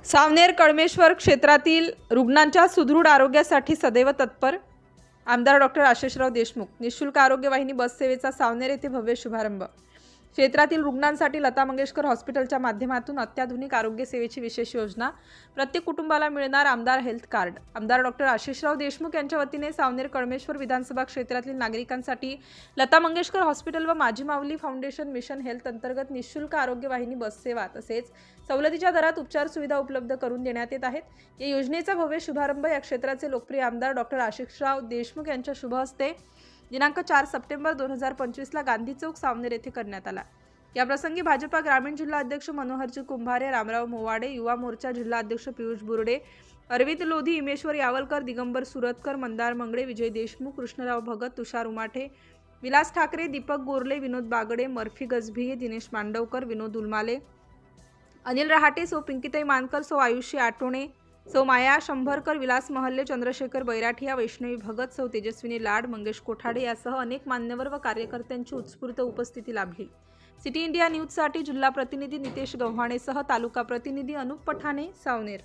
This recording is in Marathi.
सावनेर कळमेश्वर क्षेत्रातील रुग्णांच्या सुदृढ आरोग्यासाठी सदैव तत्पर आमदार डॉक्टर आशिषराव देशमुख। निःशुल्क आरोग्य वाहिनी बस सेवेचा सावनेर येथे भव्य शुभारंभ। क्षेत्रातील रुग्णांसाठी लता मंगेशकर हॉस्पिटलच्या माध्यमातून अत्याधुनिक आरोग्य सेवेची विशेष योजना। प्रत्येक कुटुंबाला मिळणार आमदार हेल्थ कार्ड। आमदार डॉक्टर आशिषराव देशमुख यांच्या वतीने सावनेर कळमेश्वर विधानसभा क्षेत्रातील नागरिकांसाठी लता मंगेशकर हॉस्पिटल व माझी माऊली फाउंडेशन मिशन हेल्थ अंतर्गत निःशुल्क आरोग्य वाहिनी बस सेवा तसेच सवलतीच्या दरात उपचार सुविधा उपलब्ध करून देण्यात येत आहेत। या योजनेचा भव्य शुभारंभ या क्षेत्राचे लोकप्रिय आमदार डॉक्टर आशिषराव देशमुख यांच्या शुभ हस्ते दिनांक 4 सप्टेंबर 2025 ला गांधी चौक सावनेर येथे करण्यात आला। या प्रसंगी भाजपा ग्रामीण जिल्हा अध्यक्ष मनोहरजी कुंभारे, रामराव मोवाडे, युवा मोर्चा जिल्हा अध्यक्ष पियुष बुर्डे, अरविंद लोधी, इमेश्वर यावलकर, दिगंबर सुरतकर, मंदार मंगळे, विजय देशमुख, कृष्णराव भगत, तुषार उमाठे, विलास ठाकरे, दीपक गोरले, विनोद बागडे, मर्फी गजभिये, दिनेश मांडवकर, विनोद उलमाले, अनिल रहाटे, सौ पिंकीताई मानकर, सौ आयुषी आटोणे, सौ माया शंभरकर, विलास महल्ले, चंद्रशेखर बैराठिया, वैष्णवी भगत, सौ तेजस्विनी लाड, मंगेश कोठाडे यासह अनेक मान्यवर व कार्यकर्त्यांची उत्स्फूर्त उपस्थिती लाभली। सिटी इंडिया न्यूजसाठी जिल्हा प्रतिनिधी नितेश गव्हाणेसह तालुका प्रतिनिधी अनुप पठाणे, सावनेर।